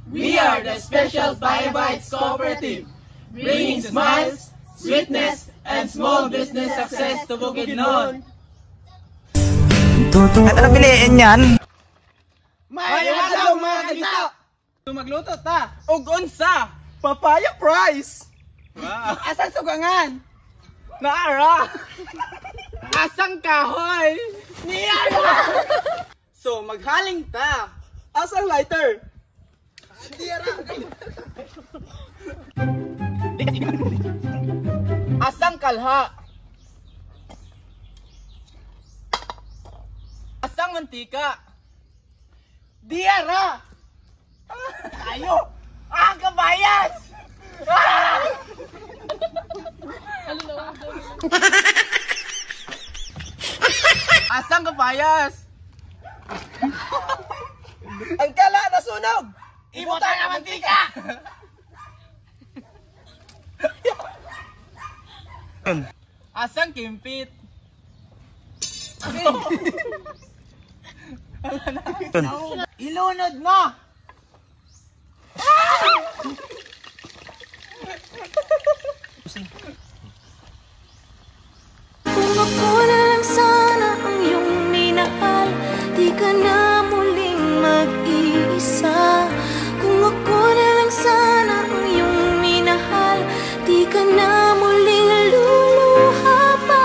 We are the Special Biobites Cooperative, bringing smiles, sweetness, and small business success to Bukidnon. At ano piliin yan? May adlaw mga kagita! Magluto ta! Og unsa? Papaya prize! Wow! Asan sugangan? Naara! Asang kahoy? Niyara! So, maghaling ta! Asang lighter? Asang kalha? Asang mantika? Diara! Ayo! Kabayas! Asang kabayas? Ang kala na sunog! Ibutan ang mantika! Asang kimpit? Ilunod mo! Kung ako na lang sana ang iyong minahal, di ka na muling mag-iisa. Kung ako na lang sana ang iyong minahal, di ka na muling luluha pa,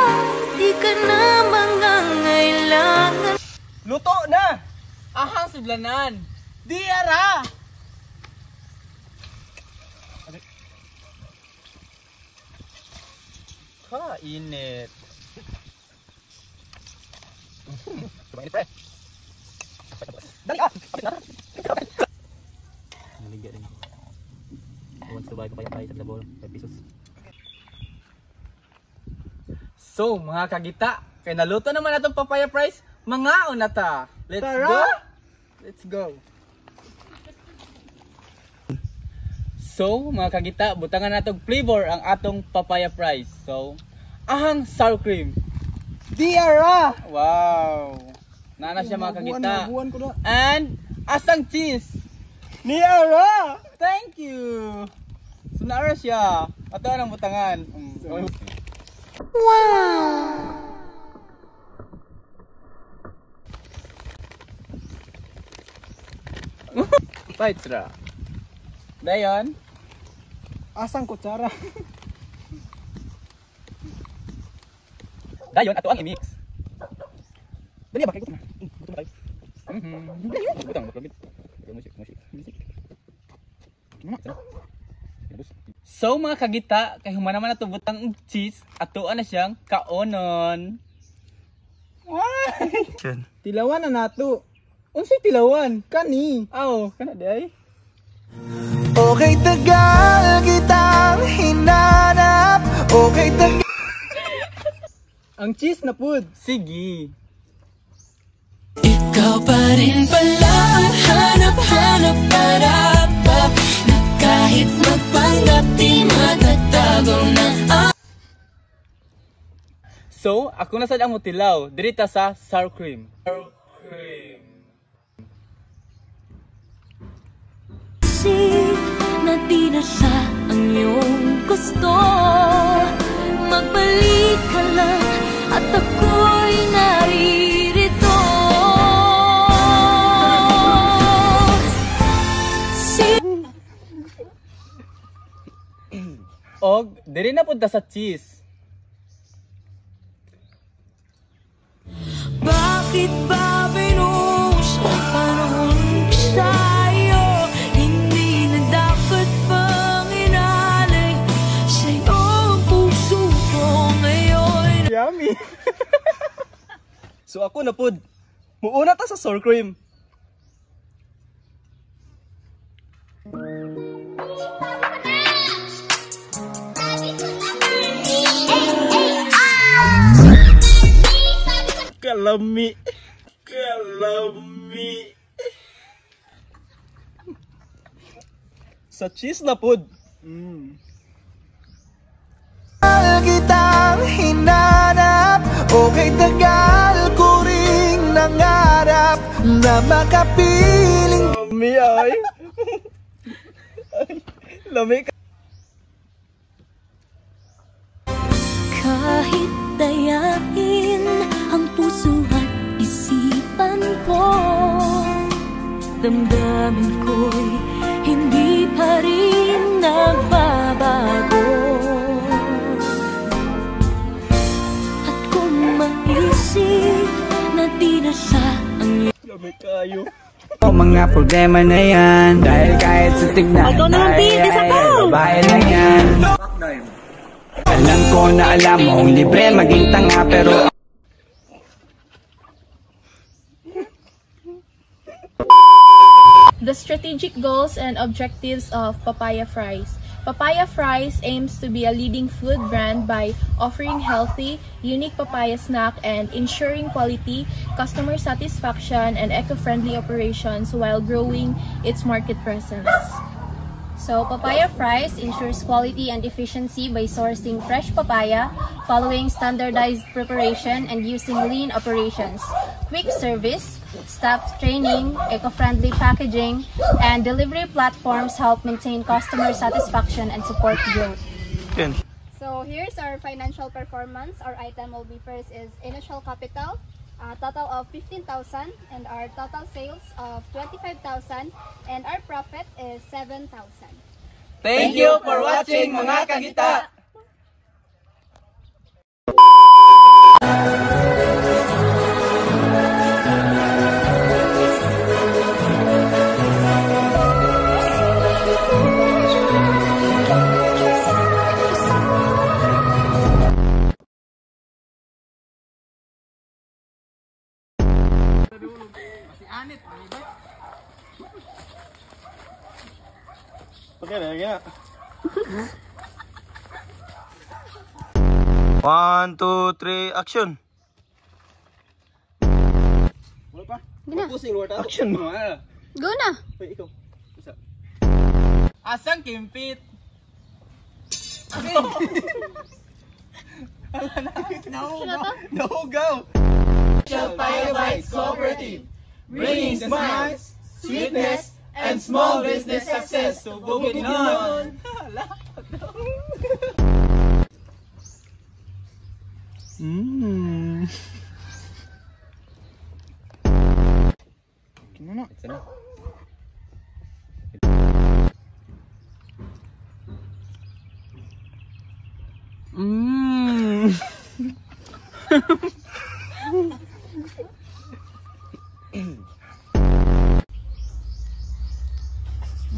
di ka na mangangailangan. Luto na! Ahang sudlanan! Diara! Kainit. Kumain pre. Dali ah! Naligya rin. Once to buy papaya prize at the ball, 5 pesos. So, mga kagita, kay naluto naman natong papaya prize, mga unata. Let's Tara! go! Let's go! So, mga kagita, butangan natong flavor ang atong papaya prize. So, ahang sour cream. Diara! Wow! Nana siya mga kagita. Buwan ko na. And asang cheese. Niara! Thank you! So, naara siya. Ato ang butangan. Paitra. Dayon. Asang kutsara? Dayon, ato ang i-mix. Dali ba kayo? Gusto mo tayo? Butang, musik. So mga kagita, kay humana man nato butang og cheese, atoan na siyang kaonon. Tilawan na nato. Unsay tilawan? Kani. Aw, kana day. Okay, tagal kitang hinanap. Okay, tagal. Ang cheese na food. Sige. Ikaw pa rin pala ang hanap-hanap para pa, na kahit magpanggap di matatago na. So, ako na sad ang mutilaw, dirita sa sour cream. Na di na siya ang iyong gusto, magbalik ka lang at ako'y naririto. Og, diri na punta sa cheese. Bakit ba binuhos ang panahon sa'yo? Hindi na dapat pang inalay sa'yo ang puso ko ngayon. Yummy. So ako na food. Muuna ta sa sour cream. Kalami. Sa cheese na food. Kitang hinanap. Okay, tagal ko ring nangarap na makapiling. Yummy ay. Lamig. Kahit dayain ang puso at isipan ko, damdamin ko'y hindi pa rin nagbabago. At kung maisip na di na siya ang Lamig kayo. O mga problema na yan, dahil kahit sa tignan ay babae lang yan. Alam ko na alam mong libre maging tanga, pero The strategic goals and objectives of Papaya Fries. Papaya Fries aims to be a leading food brand by offering healthy, unique papaya snack and ensuring quality, customer satisfaction, and eco-friendly operations while growing its market presence. So, Papaya Fries ensures quality and efficiency by sourcing fresh papaya, following standardized preparation, and using lean operations. Quick service, staff training, eco-friendly packaging, and delivery platforms help maintain customer satisfaction and support growth. So, here's our financial performance. Our item will be first is initial capital, total of 15,000, and our total sales of 25,000, and our profit is 7,000. Thank you for watching mga kagita! Okay, lagi na. 1, 2, 3, action! Wala pa? Gina. Pusing luar tayo. Action mo. Go na! Wait, ikaw. Isa. Asang kimpit? Nahugaw! Papaya Bites Cooperative, bringing smiles, sweetness, and small business success to Bukidnon. Gimana? Sana.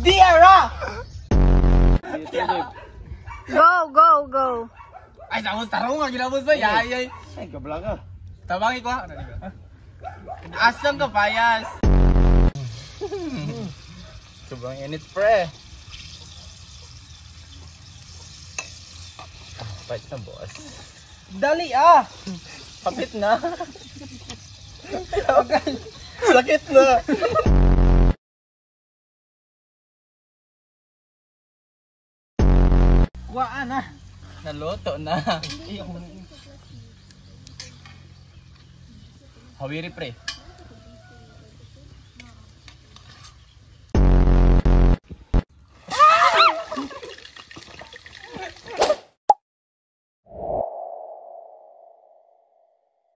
Diara! Go, go, go! Ay, tarong nga, ginabot ba? Yayay. Ay, kabla ka. Tabangi ko ha. Asang kapayas. Sobrang init, pre. Pahit na, boss. Dali ah! Kapit na. Sakit na. Waan na. Naluto na. Hawiri pre.